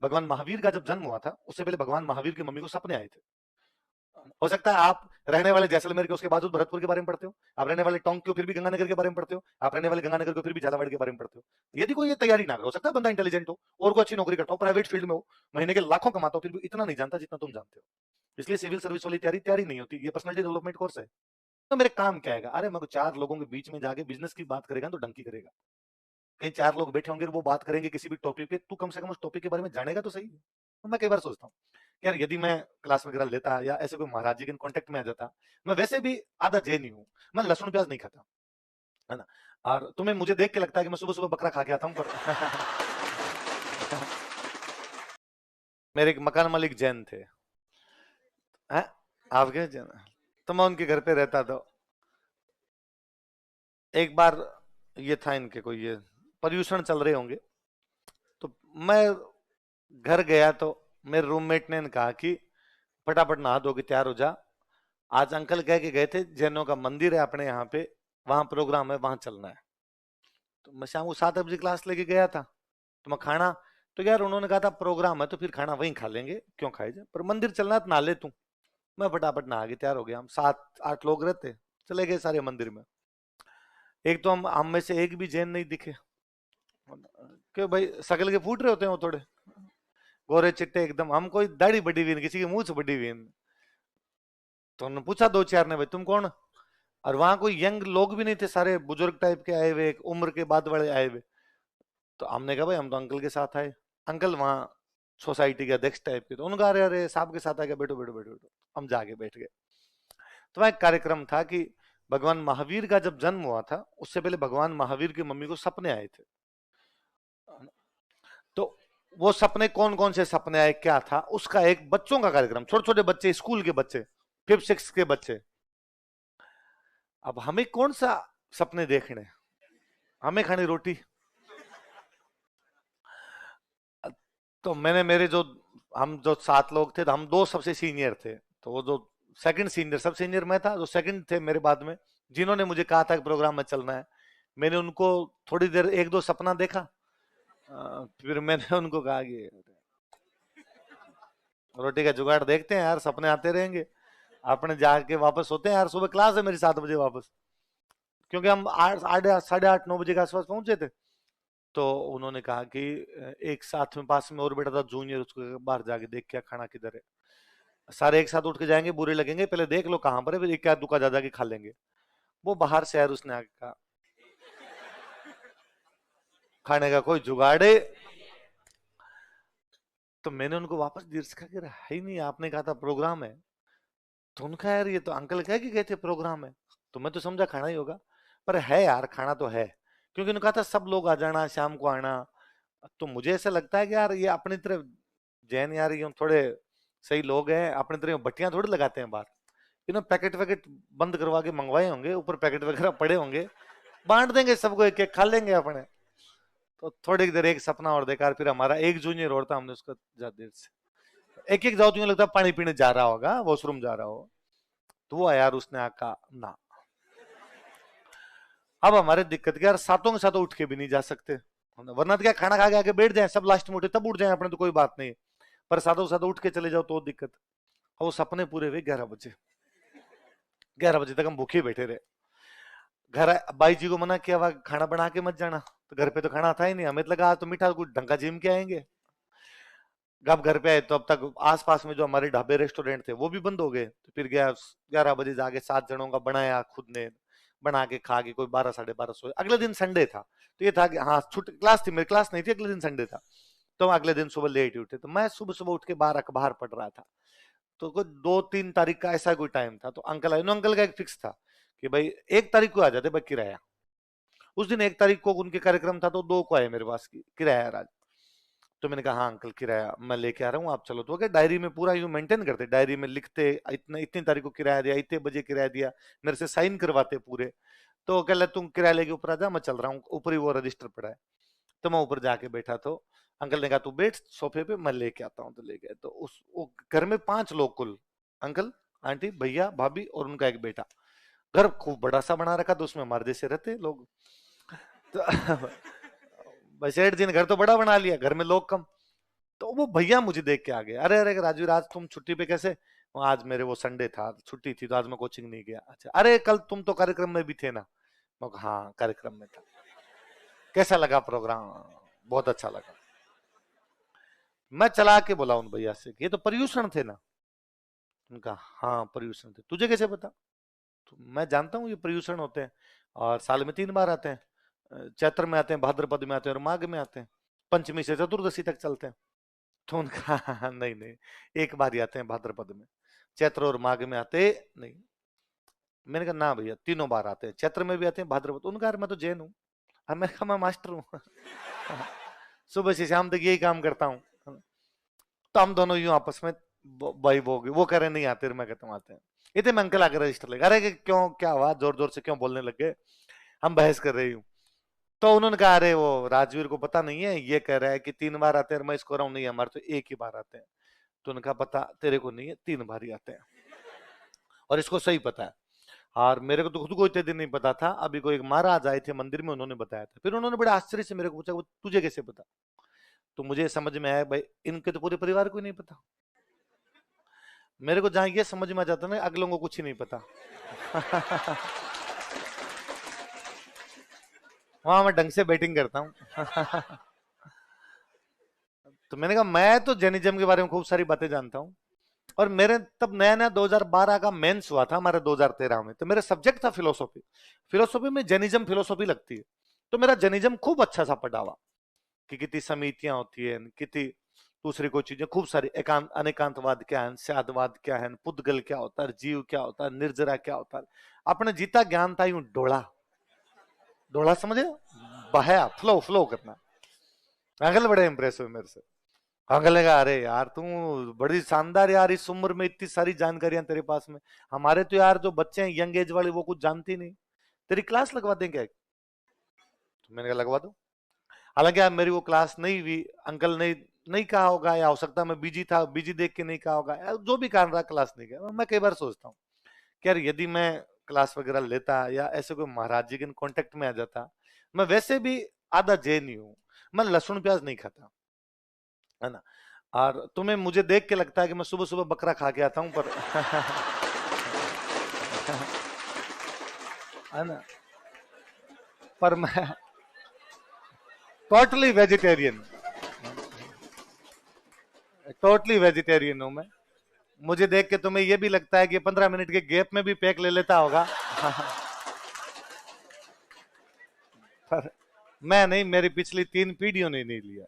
भगवान महावीर का जब जन्म हुआ था उससे पहले भगवान महावीर की मम्मी को सपने आए थे। हो सकता है आप रहने वाले जैसलमेर के उसके बावजूद भरतपुर के बारे में पढ़ते हो, आप रहने वाले टोंक के फिर भी गंगानगर के बारे में पढ़ते हो, आप रहने वाले गंगानगर को फिर भी झालावाड़ के बारे में पढ़ते हो। यदि कोई ये तैयारी ना करे, हो सकता है बंदा इंटेलिजेंट हो और कोई अच्छी नौकरी करता हो, प्राइवेट फील्ड में हो, महीने के लाखों कमाता हो, फिर भी इतना नहीं जानता जितना तुम जानते हो। इसलिए सिविल सर्विस वाली तैयारी तैयारी नहीं होती, ये पर्सनैलिटी डेवलपमेंट कोर्स है। तो मेरे काम क्या है? अरे मैं चार लोगों के बीच में जाके बिजनेस की बात करेगा तो डंकी करेगा। कहीं चार लोग बैठे होंगे वो बात करेंगे किसी भी टॉपिक पे, तू कम से कम उस टॉपिक के बारे में जानेगा तो सही। तो मैं कई बार सोचता हूँ यार, यदि मैं क्लास वगैरह लेता या ऐसे कोई महाराज जी के कॉन्टेक्ट में आ जाता। मैं वैसे भी आधा जैन ही हूँ, मैं लहसुन प्याज नहीं खाता, है ना। और तुम्हें मुझे देख के लगता है कि मैं सुबह सुबह बकरा खा के आता हूँ, पर मेरे एक मकान मालिक जैन थे। हैं? आपके जैन? तो मैं उनके घर पे रहता था। एक बार ये था इनके कोई ये पर्यूषण चल रहे होंगे, तो मैं घर गया तो मेरे रूममेट ने कहा कि फटाफट नहा धो के तैयार हो जा, आज अंकल कह के गए थे जैनों का मंदिर है अपने यहाँ पे, वहां प्रोग्राम है, वहां चलना है। तो मैं शाम को 7 बजे क्लास लेके गया था। तो मैं खाना, तो यार उन्होंने कहा था प्रोग्राम है तो फिर खाना वहीं खा लेंगे, क्यों खाए जाए, पर मंदिर चलना है तो नहा ले तू। मैं फटाफट नहा के तैयार हो गया। हम 7-8 लोग रहते, चले गए सारे मंदिर में। एक तो हम में से एक भी जैन नहीं दिखे, क्यों भाई, शकल के फूट रहे होते हैं वो थोड़े, गोरे चिट्टे एकदम। हम कोई दाढ़ी बड़ी हुई नहीं, किसी की मूछ बड़ी हुई नहीं। तो उन्होंने पूछा दो चार ने, भाई तुम कौन? और वहां कोई यंग लोग भी नहीं थे, सारे बुजुर्ग टाइप के आए हुए, उम्र के बाद वाले आए हुए। तो हमने कहा भाई हम तो अंकल के साथ आए। अंकल वहाँ सोसाइटी के अध्यक्ष टाइप के, तो उन्होंने कहा अरे अरे साहब के साथ आ गया, बैठो बैठो बैठो बैठो। हम जाके बैठ गए। तो वहाँ एक कार्यक्रम था कि भगवान महावीर का जब जन्म हुआ था उससे पहले भगवान महावीर की मम्मी को सपने आए थे। तो वो सपने कौन कौन से सपने आए, क्या था उसका एक बच्चों का कार्यक्रम, छोटे छोटे बच्चे, स्कूल के बच्चे, 5th 6th के बच्चे। अब हमें कौन सा सपने देखने, हमें खानी रोटी। तो मैंने मेरे जो, हम जो 7 लोग थे, तो हम 2 सबसे सीनियर थे, तो वो जो सेकंड सीनियर, सब सीनियर मैं था, जो सेकंड थे मेरे बाद में, जिन्होंने मुझे कहा था कि प्रोग्राम में चलना है, मैंने उनको थोड़ी देर एक दो सपना देखा। फिर मैंने उनको कहा कि रोटी का जुगाड़ देखते हैं यार, सपने आते रहेंगे, अपने जाके वापस होते हैं यार, सुबह क्लास है मेरी 7 बजे वापस। क्योंकि हम 8, 8:30, 9 बजे के आसपास पहुंचे थे। तो उन्होंने कहा कि एक साथ में पास में और बैठा था जूनियर, उसको बाहर जाके देख क्या खाना किधर है। सारे एक साथ उठ के जाएंगे बुरे लगेंगे, पहले देख लो कहाँ पर है, फिर एक आध दुका जा जाके खा लेंगे। वो बाहर से यार उसने आके कहा खाने का कोई जुगाड़े। तो मैंने उनको वापस दीर्घ कहा कि है ही नहीं, आपने कहा था प्रोग्राम है। तो उनका यार ये तो अंकल कह के गए थे प्रोग्राम है, तो मैं तो समझा खाना ही होगा, पर है यार खाना तो है, क्योंकि उन्होंने कहा था सब लोग आ जाना, शाम को आना। तो मुझे ऐसा लगता है कि यार ये अपनी तरफ जैन यार ये थोड़े सही लोग हैं, अपनी तरफ बट्टियां थोड़ी लगाते हैं बाहर। इन्होंने पैकेट वैकेट बंद करवा के मंगवाए होंगे, ऊपर पैकेट वगैरह पड़े होंगे, बांट देंगे सबको, एक एक खा लेंगे अपने। तो थोड़ी देर एक सपना और देखा, फिर हमारा एक जूनियर और था, हमने उसको ज्यादा देर से एक एक जाओ, तुम्हें लगता है पानी पीने जा रहा होगा, वॉशरूम जा रहा हो। तो वो यार उसने आका ना। अब हमारे दिक्कत क्या यार, सातों के सातों उठ के भी नहीं जा सकते, वरना तो क्या खाना खा के आके बैठ जाए सब, लास्ट में उठे तब उठ जाए अपने, तो कोई बात नहीं। पर सातों सातों उठ के चले जाओ तो दिक्कत। और वो सपने पूरे हुए 11 बजे, 11 बजे तक हम भूखे बैठे रहे। घर बाई जी को मना किया, वह खाना बना के मत जाना, तो घर पे तो खाना था ही नहीं, हमें तो लगा आज तो मीठा कुछ ढंग का जिम के आएंगे। अब घर पे आए तो अब तक आसपास में जो हमारे ढाबे रेस्टोरेंट थे वो भी बंद हो गए। तो फिर गया 11 बजे जाके 7 जनों का बनाया खुद ने, बना के खा के कोई 12 साढ़े 12 सोए। अगले दिन संडे था, तो ये था कि हाँ छुट्टी, क्लास थी, मेरी क्लास नहीं थी, अगले दिन संडे था। तो हम अगले दिन सुबह लेट ही उठे, तो मैं सुबह सुबह उठ के बाहर अखबार पढ़ रहा था। तो कोई 2-3 तारीख का ऐसा कोई टाइम था, तो अंकल आए, अंकल का एक फिक्स था कि भाई 1 तारीख को आ जाते भाई किराया। उस दिन 1 तारीख को उनके कार्यक्रम था, तो 2 को आए मेरे पास की किराया राज। तो मैंने कहा हाँ अंकल किराया मैं लेके आ रहा हूँ, आप चलो। तो क्या डायरी में पूरा यूं मेंटेन करते, डायरी में लिखते, इतने इतनी तारीख को किराया दिया, इतने बजे किराया दिया, मेरे से साइन करवाते पूरे। तो कह तुम किराया लेके ऊपर आ जा, मैं चल रहा हूँ, ऊपर ही वो रजिस्टर पड़ा है। तो मैं ऊपर जाके बैठा, तो अंकल ने कहा तू बैठ सोफे पे, मैं लेके आता हूँ। तो ले गए, तो उस वो घर में 5 लोग कुल, अंकल, आंटी, भैया, भाभी और उनका एक बेटा। घर खूब बड़ा सा बना रखा, तो उसमें हमारे जैसे रहते लोग। तो बस 8 दिन घर तो बड़ा बना लिया, घर में लोग कम। तो वो भैया मुझे देख के आ गए, अरे अरे राजवीर आज तुम छुट्टी पे कैसे? आज मेरे वो संडे था, छुट्टी थी तो आज मैं कोचिंग नहीं गया। अच्छा, अरे कल तुम तो कार्यक्रम में भी थे ना? मैं कहा, हाँ कार्यक्रम में था। कैसा लगा प्रोग्राम? बहुत अच्छा लगा। मैं चला के बोला उन भैया से कि ये तो पर्यूषण थे ना? उनका हाँ पर्यूषण थे। तुझे कैसे पता? तो मैं जानता हूँ ये पर्यूषण होते हैं और साल में 3 बार आते हैं। चैत्र में आते हैं, भाद्रपद में आते हैं और माघ में आते हैं। पंचमी से चतुर्दशी तक चलते हैं। तो उनका नहीं नहीं, एक बार ही आते हैं भाद्रपद में, चैत्र और माघ में आते नहीं। मैंने कहा ना भैया, तीनों बार आते हैं, चैत्र में भी आते हैं, भाद्रपद। उनका यार मैं तो जैन हूँ। हाँ, मैं कहा मैं मास्टर हूँ। सुबह से शाम तक यही काम करता हूँ। तो हम दोनों यूं आपस में भाई वो वो कह रहे नहीं आते, मैं कहता हूँ आते हैं। इतने में अंकल आकर रजिस्टर लेगा, अरे क्यों क्या हुआ, जोर जोर से क्यों बोलने लग गए? हम बहस कर रही हूँ। तो उन्होंने कहा अरे वो राजवीर को पता नहीं है, ये कह रहा है कि 3 बार आते हैं, मैं इसको रहा हूँ नहीं हमारे तो एक ही बार आते हैं। तो उन्होंने कहा पता तेरे को नहीं है, 3 बार ही आते हैं और इसको सही पता है। और मेरे को तो खुद को इतने दिन नहीं पता था, अभी कोई एक महाराज आए थे मंदिर में, उन्होंने बताया था। फिर उन्होंने बड़े आश्चर्य से मेरे को पूछा, तुझे कैसे पता? तो मुझे समझ में आया भाई इनके तो पूरे परिवार को ही नहीं पता। मेरे को जहां ये समझ में आ जाता ना अगलों को कुछ ही नहीं पता। वहां मैं ढंग से बैटिंग करता हूँ। तो मैंने कहा मैं तो जैनिज्म के बारे में खूब सारी बातें जानता हूँ। और मेरे तब नया नया 2012 का मेंस हुआ था हमारे 2013 में, तो मेरा सब्जेक्ट था फिलोसॉफी। फिलोसॉफी में जैनिज्म फिलोसॉफी लगती है। तो मेरा जैनिज्म खूब अच्छा सा पढ़ा हुआ कि कितनी समितियां होती है, कितनी दूसरी कोई चीजें खूब सारी, एकांत अनेकांतवाद क्या है, स्यादवाद क्या है, पुद्गल क्या होता है, जीव क्या होता है, निर्जरा क्या होता है। अपने जीता ज्ञान था यूं डोला डोला, समझे? बहाया, फ्लो फ्लो करना। अंकल बड़े इंप्रेस हुए मेरे से। अंकल ने कहा अरे यार तुम बड़ी शानदार यार, इस उम्र में इतनी सारी जानकारियां तेरे पास में। हमारे तो यार जो बच्चे हैं यंग एज वाले वो कुछ जानते ही नहीं। तेरी क्लास लगवा दें क्या? तो मैंने कहा लगवा दो। हालांकि यार मेरी वो क्लास नहीं हुई, अंकल ने नहीं कहा होगा, या हो सकता है मैं बिजी था, बिजी देख के नहीं कहा होगा, या जो भी कारण रहा क्लास नहीं गया। मैं कई बार सोचता हूँ कि यार यदि मैं क्लास वगैरह लेता या ऐसे कोई महाराज जी के कॉन्टेक्ट में आ जाता। मैं वैसे भी आधा जैन ही हूँ, मैं लहसुन प्याज नहीं खाता, है ना? और तुम्हें मुझे देख के लगता है कि मैं सुबह सुबह बकरा खा के आता हूँ, पर है ना, पर मैं टोटली वेजिटेरियन, टोटली वेजिटेरियन हूं मैं। मुझे देख के तुम्हें यह भी लगता है कि 15 मिनट के गैप में भी पैक ले लेता होगा। पर मैं नहीं, मेरी पिछली 3 पीढ़ियों ने नहीं लिया।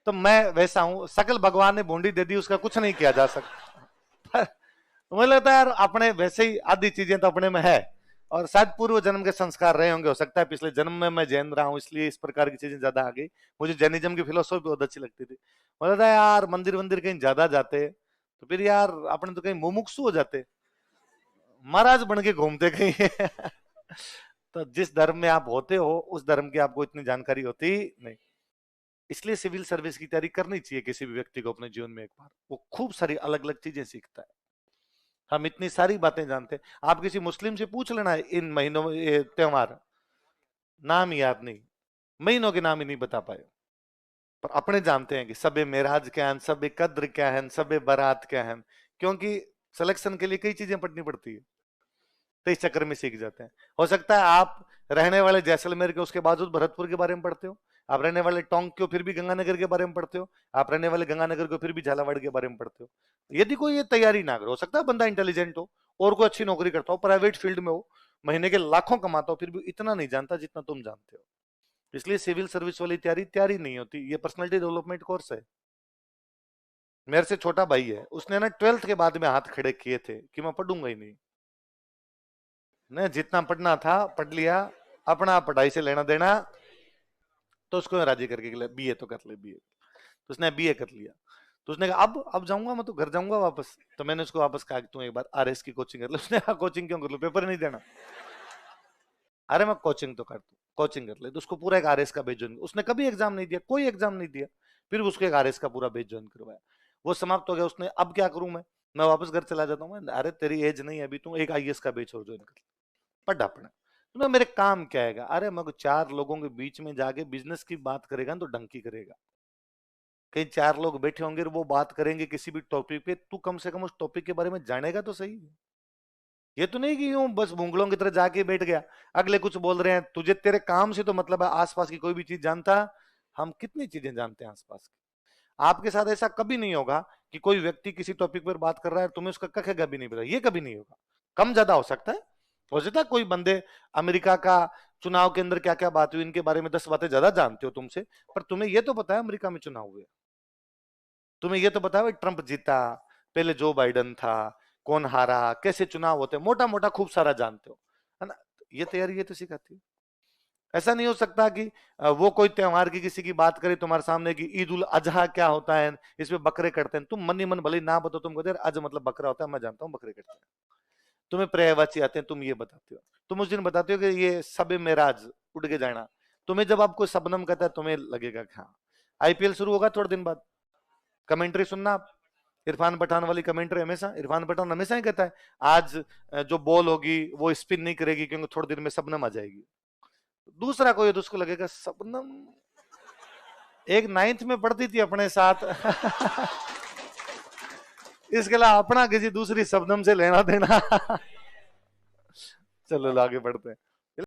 तो मैं वैसा हूं, सकल भगवान ने बूंदी दे दी, उसका कुछ नहीं किया जा सकता। मुझे लगता है यार अपने वैसे ही आधी चीजें तो अपने में है, और शायद पूर्व जन्म के संस्कार रहे होंगे, हो सकता है पिछले जन्म में मैं जैन रहा हूँ इसलिए इस प्रकार की चीजें ज्यादा आ गई। मुझे जैनिज्म की फिलोसॉफी बहुत अच्छी लगती थी। मुझे लगता है यार मंदिर वंदिर कहीं ज्यादा जाते तो फिर यार अपने तो कहीं मुमुक्षु हो जाते, महाराज बन के घूमते कहीं। तो जिस धर्म में आप होते हो उस धर्म की आपको इतनी जानकारी होती नहीं। इसलिए सिविल सर्विस की तैयारी करनी चाहिए किसी भी व्यक्ति को अपने जीवन में एक बार, वो खूब सारी अलग अलग चीजें सीखता है। हम इतनी सारी बातें जानते हैं, आप किसी मुस्लिम से पूछ लेना इन महीनों में ये त्योहार, नाम ही याद नहीं, महीनों के नाम ही नहीं बता पाए। पर अपने जानते हैं कि सबे मेराज क्या है, सबे कद्र क्या है, सबे बारात क्या है। क्योंकि सिलेक्शन के लिए कई चीजें पढ़नी पड़ती है, तो इस चक्कर में सीख जाते हैं। हो सकता है आप रहने वाले जैसलमेर के उसके बावजूद भरतपुर के बारे में पढ़ते हो, आप रहने वाले टोंक के फिर भी गंगानगर के बारे में पढ़ते हो, आप रहने वाले गंगानगर को फिर भी झालावाड़ के बारे में पढ़ते हो। यदि कोई ये तैयारी ना करे, हो सकता है बंदा इंटेलिजेंट हो और कोई अच्छी नौकरी करता हो, प्राइवेट फील्ड में हो, महीने के लाखों कमाता हो, फिर भी इतना नहीं जानता जितना तुम जानते हो। इसलिए सिविल सर्विस वाली तैयारी तैयारी नहीं होती, ये पर्सनैलिटी डेवलपमेंट कोर्स है। मेरे से छोटा भाई है, उसने ना 12th के बाद में हाथ खड़े किए थे कि मैं पढ़ूंगा ही नहीं। ने जितना पढ़ना था पढ़ लिया, अपना पढ़ाई से लेना देना। तो उसको राजी करके बीए तो कर ले, बीए। तो उसने बीए कर लिया। तो उसने कहा अब जाऊंगा मैं तो घर जाऊंगा वापस। तो मैंने उसको वापस कहा कि तू एक बार आरएस की कोचिंग कर ले। उसने कहा कोचिंग क्यों कर लो, पेपर नहीं देना? अरे मैं कोचिंग तो कर दूं, कोचिंग कर ले। तो उसको पूरा एक आरएस का बेच ज्वाइन, उसने कभी एग्जाम नहीं दिया, कोई एग्जाम नहीं दिया, फिर उसको एक आरएस का पूरा बेच ज्वाइन करवाया। वो समाप्त हो गया, उसने अब क्या करूं मैं वापस घर चला जाता हूँ। अरे तेरी एज नहीं है अभी, तू एक आईएएस का बेच और ज्वाइन कर, पढ़ अपना। तुम्हें मेरे काम क्या आएगा? अरे मैं 4 लोगों के बीच में जाके बिजनेस की बात करेगा तो ढंग की करेगा, कहीं 4 लोग बैठे होंगे और वो बात करेंगे किसी भी टॉपिक पे, तू कम से कम उस टॉपिक के बारे में जानेगा तो सही। ये तो नहीं कि यूं बस भूंगलों की तरह जाके बैठ गया, अगले कुछ बोल रहे हैं, तुझे तेरे काम से तो मतलब है, आसपास की कोई भी चीज जानता। हम कितनी चीजें जानते हैं आसपास की। आपके साथ ऐसा कभी नहीं होगा कि कोई व्यक्ति किसी टॉपिक पर बात कर रहा है, तुम्हें उसका कख भी नहीं पता, ये कभी नहीं होगा। कम ज्यादा हो सकता है, हो सकता है कोई बंदे अमेरिका का चुनाव के अंदर क्या क्या बात हुई इनके बारे में 10 बातें ज्यादा जानते हो तुमसे, पर तुम्हें यह तो पता है अमेरिका में चुनाव हुए, तुम्हें यह तो पता है ट्रंप जीता, पहले जो बाइडन था, कौन हारा, कैसे चुनाव होते, मोटा मोटा खूब सारा जानते हो, है ना। ये तैयारी ये तो सिखाती है। ऐसा नहीं हो सकता कि वो कोई त्योहार की किसी की बात करे तुम्हारे सामने कि ईद उल अजहा क्या होता है, इसमें बकरे कटते हैं, तुम मन ही मन भले ना बताओ, तुम कहते अज मतलब बकरा होता है, मैं जानता हूँ बकरे कटते हैं। तुम्हें पर्यायवाची आते हैं, तुम ये बताते हो, तुम उस दिन बताते हो कि ये सब मेराज उड़ के जाना। तुम्हें जब आपको शबनम कहता है तुम्हें लगेगा कि हाँ। आईपीएल शुरू होगा थोड़े दिन बाद, कमेंट्री सुनना आप, इरफान पठान वाली कमेंट्री हमेशा, इरफान पठान हमेशा ही कहता है आज जो बॉल होगी वो स्पिन नहीं करेगी क्योंकि थोड़ी देर में शबनम आ जाएगी। दूसरा कोई तो उसको लगेगा शबनम, एक 9th में पढ़ती थी अपने साथ इसके अलावा अपना किसी दूसरी शबनम से लेना देना चलो आगे बढ़ते हैं।